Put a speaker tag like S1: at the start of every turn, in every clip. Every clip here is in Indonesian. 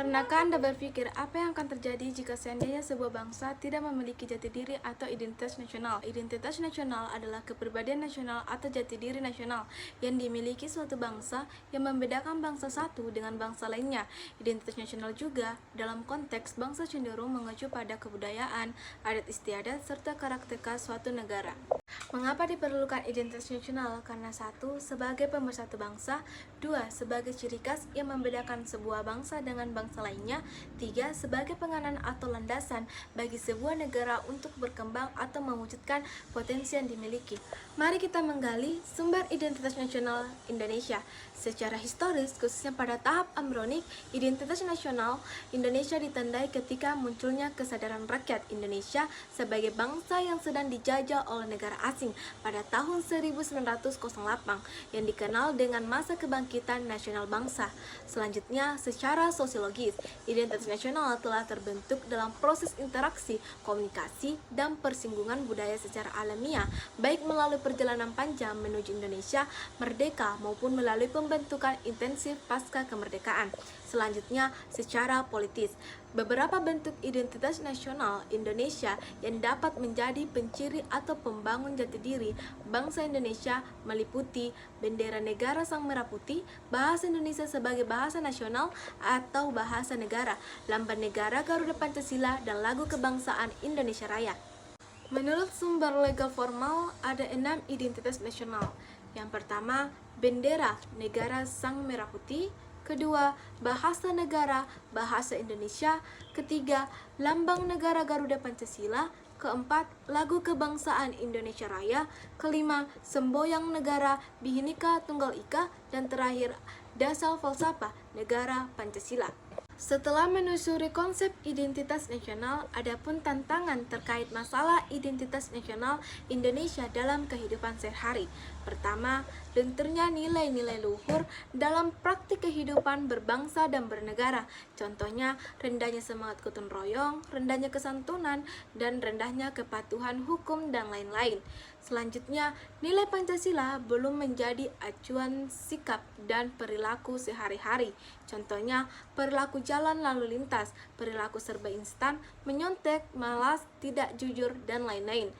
S1: Pernahkah Anda berpikir apa yang akan terjadi jika seandainya sebuah bangsa tidak memiliki jati diri atau identitas nasional? Identitas nasional adalah kepribadian nasional atau jati diri nasional yang dimiliki suatu bangsa yang membedakan bangsa satu dengan bangsa lainnya. Identitas nasional juga dalam konteks bangsa cenderung mengacu pada kebudayaan, adat istiadat, serta karakter khas suatu negara. Mengapa diperlukan identitas nasional? Karena satu, sebagai pemersatu bangsa. Dua, sebagai ciri khas yang membedakan sebuah bangsa dengan bangsa lainnya. Tiga, sebagai penganan atau landasan bagi sebuah negara untuk berkembang atau mewujudkan potensi yang dimiliki. Mari kita menggali sumber identitas nasional Indonesia. Secara historis, khususnya pada tahap embrionik, identitas nasional Indonesia ditandai ketika munculnya kesadaran rakyat Indonesia sebagai bangsa yang sedang dijajah oleh negara asing pada tahun 1908 yang dikenal dengan masa kebangkitan nasional bangsa. Selanjutnya, secara sosiologis, identitas nasional telah terbentuk dalam proses interaksi, komunikasi, dan persinggungan budaya secara alamiah, baik melalui perjalanan panjang menuju Indonesia merdeka maupun melalui pembentukan intensif pasca kemerdekaan. Selanjutnya, secara politis, beberapa bentuk identitas nasional Indonesia yang dapat menjadi penciri atau pembangun jati diri bangsa Indonesia meliputi bendera negara sang merah putih, bahasa Indonesia sebagai bahasa nasional atau bahasa negara, lambang negara Garuda Pancasila, dan lagu kebangsaan Indonesia Raya. Menurut sumber legal formal, ada 6 identitas nasional. Yang pertama, bendera negara sang merah putih. Kedua, bahasa negara, bahasa Indonesia. Ketiga, lambang negara Garuda Pancasila. Keempat, lagu kebangsaan Indonesia Raya. Kelima, semboyan negara Bhinneka Tunggal Ika. Dan terakhir, dasar falsafah negara Pancasila. Setelah menelusuri konsep identitas nasional, adapun tantangan terkait masalah identitas nasional Indonesia dalam kehidupan sehari-hari. Pertama, lenturnya nilai-nilai luhur dalam praktik kehidupan berbangsa dan bernegara. Contohnya, rendahnya semangat gotong royong, rendahnya kesantunan, dan rendahnya kepatuhan hukum, dan lain-lain. Selanjutnya, nilai Pancasila belum menjadi acuan sikap dan perilaku sehari-hari. Contohnya, perilaku jalan lalu lintas, perilaku serba instan, menyontek, malas, tidak jujur, dan lain-lain.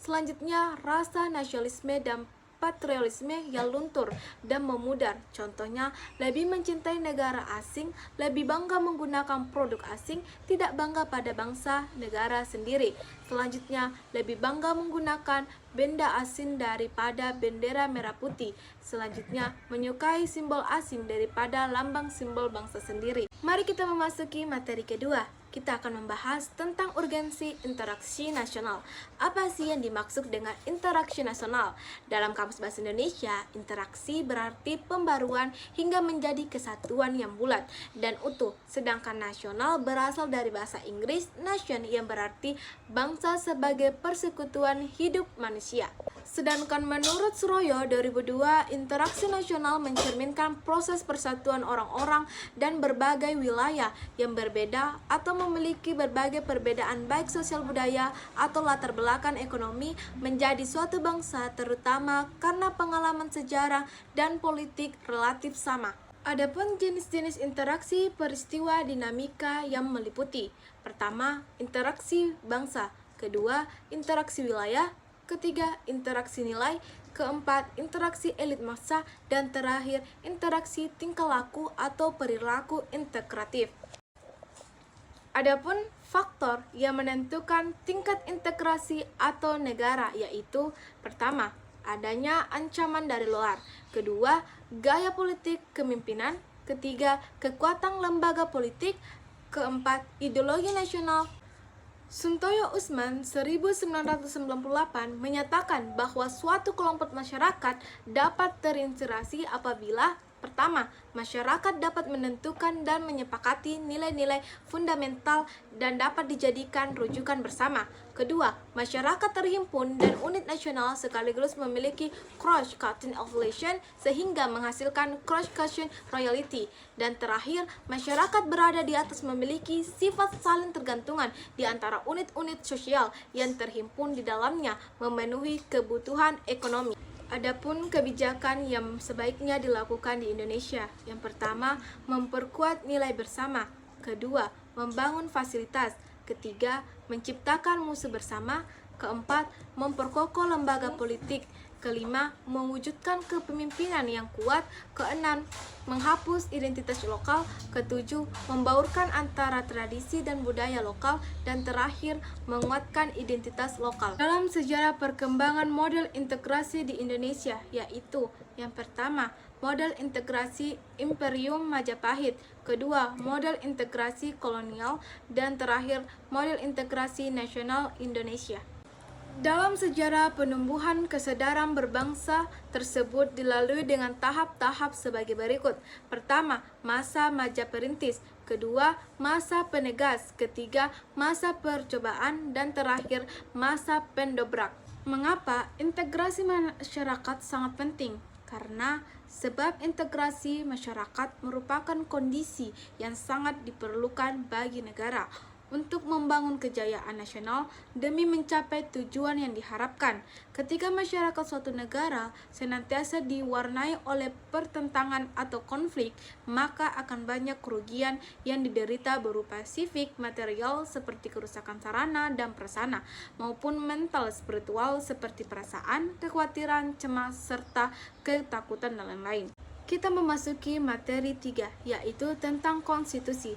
S1: Selanjutnya, rasa nasionalisme dan patriotisme yang luntur dan memudar. Contohnya, lebih mencintai negara asing, lebih bangga menggunakan produk asing, tidak bangga pada bangsa negara sendiri. Selanjutnya, lebih bangga menggunakan benda asing daripada bendera merah putih. Selanjutnya, menyukai simbol asing daripada lambang simbol bangsa sendiri. Mari kita memasuki materi kedua. Kita akan membahas tentang urgensi interaksi nasional. Apa sih yang dimaksud dengan interaksi nasional? Dalam Kamus Bahasa Indonesia, interaksi berarti pembaruan hingga menjadi kesatuan yang bulat dan utuh. Sedangkan nasional berasal dari bahasa Inggris nation yang berarti bangsa sebagai persekutuan hidup manusia. Sedangkan menurut Suroyo 2002, interaksi nasional mencerminkan proses persatuan orang-orang dan berbagai wilayah yang berbeda atau memiliki berbagai perbedaan baik sosial budaya atau latar belakang ekonomi menjadi suatu bangsa, terutama karena pengalaman sejarah dan politik relatif sama. Adapun jenis-jenis interaksi peristiwa dinamika yang meliputi: pertama, interaksi bangsa; kedua, interaksi wilayah; ketiga, interaksi nilai; keempat, interaksi elit massa; dan terakhir, interaksi tingkah laku atau perilaku integratif. Adapun faktor yang menentukan tingkat integrasi atau negara yaitu: pertama, adanya ancaman dari luar; kedua, gaya politik kepemimpinan; ketiga, kekuatan lembaga politik; keempat, ideologi nasional. Suntoyo Usman 1998 menyatakan bahwa suatu kelompok masyarakat dapat terinspirasi apabila: pertama, masyarakat dapat menentukan dan menyepakati nilai-nilai fundamental dan dapat dijadikan rujukan bersama. Kedua, masyarakat terhimpun dan unit nasional sekaligus memiliki cross-cutting affiliation sehingga menghasilkan cross-cutting loyalty. Dan terakhir, masyarakat berada di atas memiliki sifat saling tergantungan di antara unit-unit sosial yang terhimpun di dalamnya memenuhi kebutuhan ekonomi. Adapun kebijakan yang sebaiknya dilakukan di Indonesia, yang pertama, memperkuat nilai bersama. Kedua, membangun fasilitas. Ketiga, menciptakan musuh bersama. Keempat, memperkokoh lembaga politik. Kelima, mewujudkan kepemimpinan yang kuat. Keenam, menghapus identitas lokal. Ketujuh, membaurkan antara tradisi dan budaya lokal. Dan terakhir, menguatkan identitas lokal. Dalam sejarah perkembangan model integrasi di Indonesia, yaitu yang pertama, model integrasi Imperium Majapahit. Kedua, model integrasi kolonial. Dan terakhir, model integrasi nasional Indonesia. Dalam sejarah penumbuhan kesadaran berbangsa tersebut dilalui dengan tahap-tahap sebagai berikut. Pertama, masa Majaperintis. Kedua, masa penegas. Ketiga, masa percobaan. Dan terakhir, masa pendobrak. Mengapa integrasi masyarakat sangat penting? Karena sebab integrasi masyarakat merupakan kondisi yang sangat diperlukan bagi negara untuk membangun kejayaan nasional demi mencapai tujuan yang diharapkan. Ketika masyarakat suatu negara senantiasa diwarnai oleh pertentangan atau konflik, maka akan banyak kerugian yang diderita berupa fisik, material seperti kerusakan sarana dan prasarana, maupun mental spiritual seperti perasaan, kekhawatiran, cemas, serta ketakutan dan lain-lain. Kita memasuki materi 3, yaitu tentang konstitusi.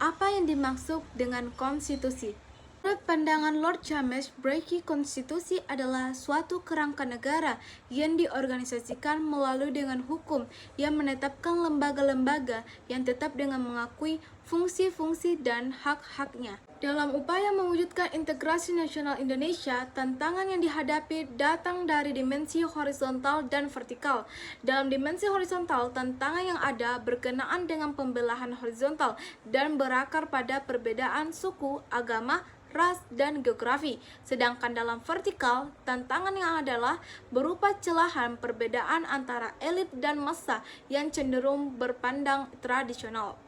S1: Apa yang dimaksud dengan konstitusi? Menurut pandangan Lord James Blakey, konstitusi adalah suatu kerangka negara yang diorganisasikan melalui dengan hukum yang menetapkan lembaga-lembaga yang tetap dengan mengakui fungsi-fungsi dan hak-haknya. Dalam upaya mewujudkan integrasi nasional Indonesia, tantangan yang dihadapi datang dari dimensi horizontal dan vertikal. Dalam dimensi horizontal, tantangan yang ada berkenaan dengan pembelahan horizontal dan berakar pada perbedaan suku, agama, ras, dan geografi. Sedangkan dalam vertikal, tantangan yang adalah berupa celahan perbedaan antara elit dan massa yang cenderung berpandang tradisional.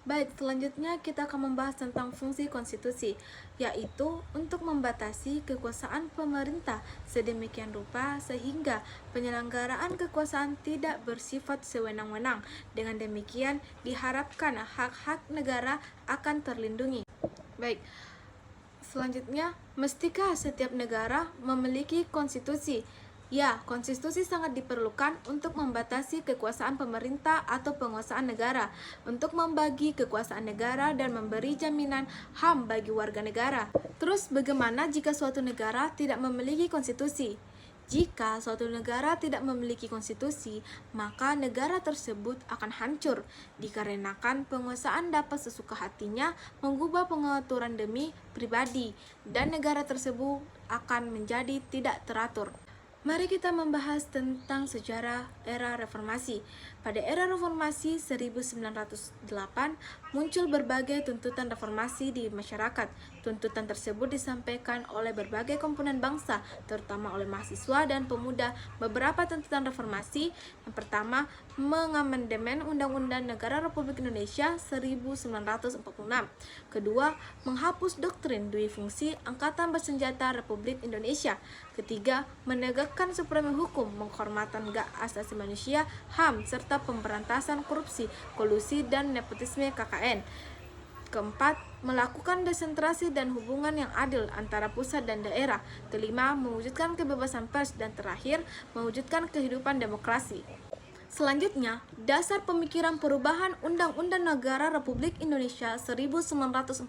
S1: Baik, selanjutnya kita akan membahas tentang fungsi konstitusi, yaitu untuk membatasi kekuasaan pemerintah sedemikian rupa sehingga penyelenggaraan kekuasaan tidak bersifat sewenang-wenang. Dengan demikian, diharapkan hak-hak negara akan terlindungi. Baik, selanjutnya, mestikah setiap negara memiliki konstitusi? Ya, konstitusi sangat diperlukan untuk membatasi kekuasaan pemerintah atau penguasaan negara, untuk membagi kekuasaan negara dan memberi jaminan HAM bagi warga negara. Terus bagaimana jika suatu negara tidak memiliki konstitusi? Jika suatu negara tidak memiliki konstitusi, maka negara tersebut akan hancur, dikarenakan penguasaan dapat sesuka hatinya mengubah pengaturan demi pribadi, dan negara tersebut akan menjadi tidak teratur. Mari kita membahas tentang sejarah era reformasi. Pada era reformasi 1908, muncul berbagai tuntutan reformasi di masyarakat. Tuntutan tersebut disampaikan oleh berbagai komponen bangsa, terutama oleh mahasiswa dan pemuda. Beberapa tuntutan reformasi, yang pertama, mengamandemen Undang-Undang Negara Republik Indonesia 1946. Kedua, menghapus doktrin dui fungsi Angkatan Bersenjata Republik Indonesia. Ketiga, menegakkan suprema hukum, penghormatan hak asasi manusia, HAM, serta pemberantasan korupsi, kolusi, dan nepotisme KKN. Keempat, melakukan desentralisasi dan hubungan yang adil antara pusat dan daerah. Kelima, mewujudkan kebebasan pers. Dan terakhir, mewujudkan kehidupan demokrasi. Selanjutnya, dasar pemikiran perubahan Undang-Undang Negara Republik Indonesia 1945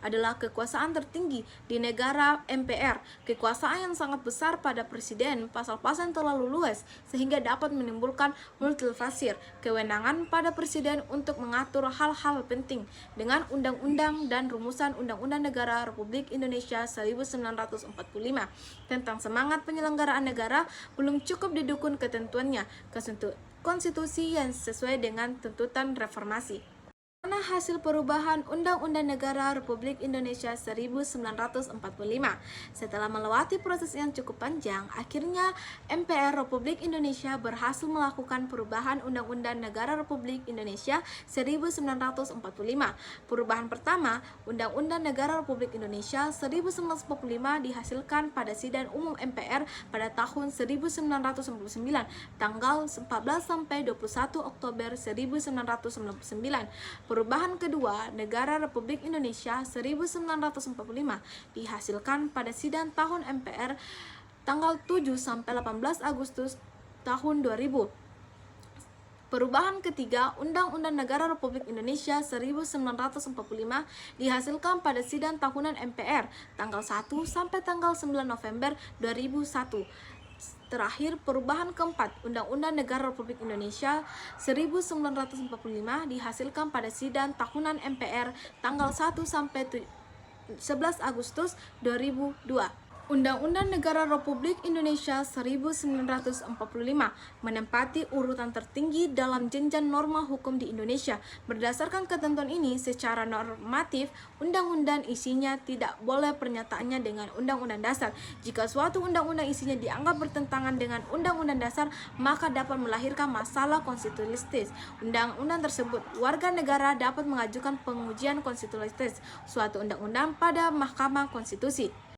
S1: adalah kekuasaan tertinggi di negara MPR, kekuasaan yang sangat besar pada presiden, pasal-pasal yang terlalu luas sehingga dapat menimbulkan multitafsir, kewenangan pada presiden untuk mengatur hal-hal penting dengan undang-undang dan rumusan Undang-Undang Negara Republik Indonesia 1945. Tentang semangat penyelenggaraan negara belum cukup didukung ketentuannya, konstitusi yang sesuai dengan tuntutan reformasi. Karena hasil perubahan Undang-Undang Negara Republik Indonesia 1945. Setelah melewati proses yang cukup panjang, akhirnya MPR Republik Indonesia berhasil melakukan perubahan Undang-Undang Negara Republik Indonesia 1945. Perubahan pertama, Undang-Undang Negara Republik Indonesia 1945 dihasilkan pada sidang umum MPR pada tahun 1999, tanggal 14 sampai 21 Oktober 1999. Perubahan kedua Negara Republik Indonesia 1945 dihasilkan pada sidang tahun MPR tanggal 7 sampai 18 Agustus tahun 2000. Perubahan ketiga Undang-Undang Negara Republik Indonesia 1945 dihasilkan pada sidang tahunan MPR tanggal 1 sampai tanggal 9 November 2001. Terakhir, perubahan keempat Undang-Undang Negara Republik Indonesia 1945 dihasilkan pada sidang tahunan MPR tanggal 1 sampai 11 Agustus 2002. Undang-Undang Negara Republik Indonesia 1945 menempati urutan tertinggi dalam jenjang norma hukum di Indonesia. Berdasarkan ketentuan ini, secara normatif, undang-undang isinya tidak boleh pernyataannya dengan undang-undang dasar. Jika suatu undang-undang isinya dianggap bertentangan dengan undang-undang dasar, maka dapat melahirkan masalah konstitusionalitas. Undang-undang tersebut, warga negara dapat mengajukan pengujian konstitusionalitas suatu undang-undang pada Mahkamah Konstitusi.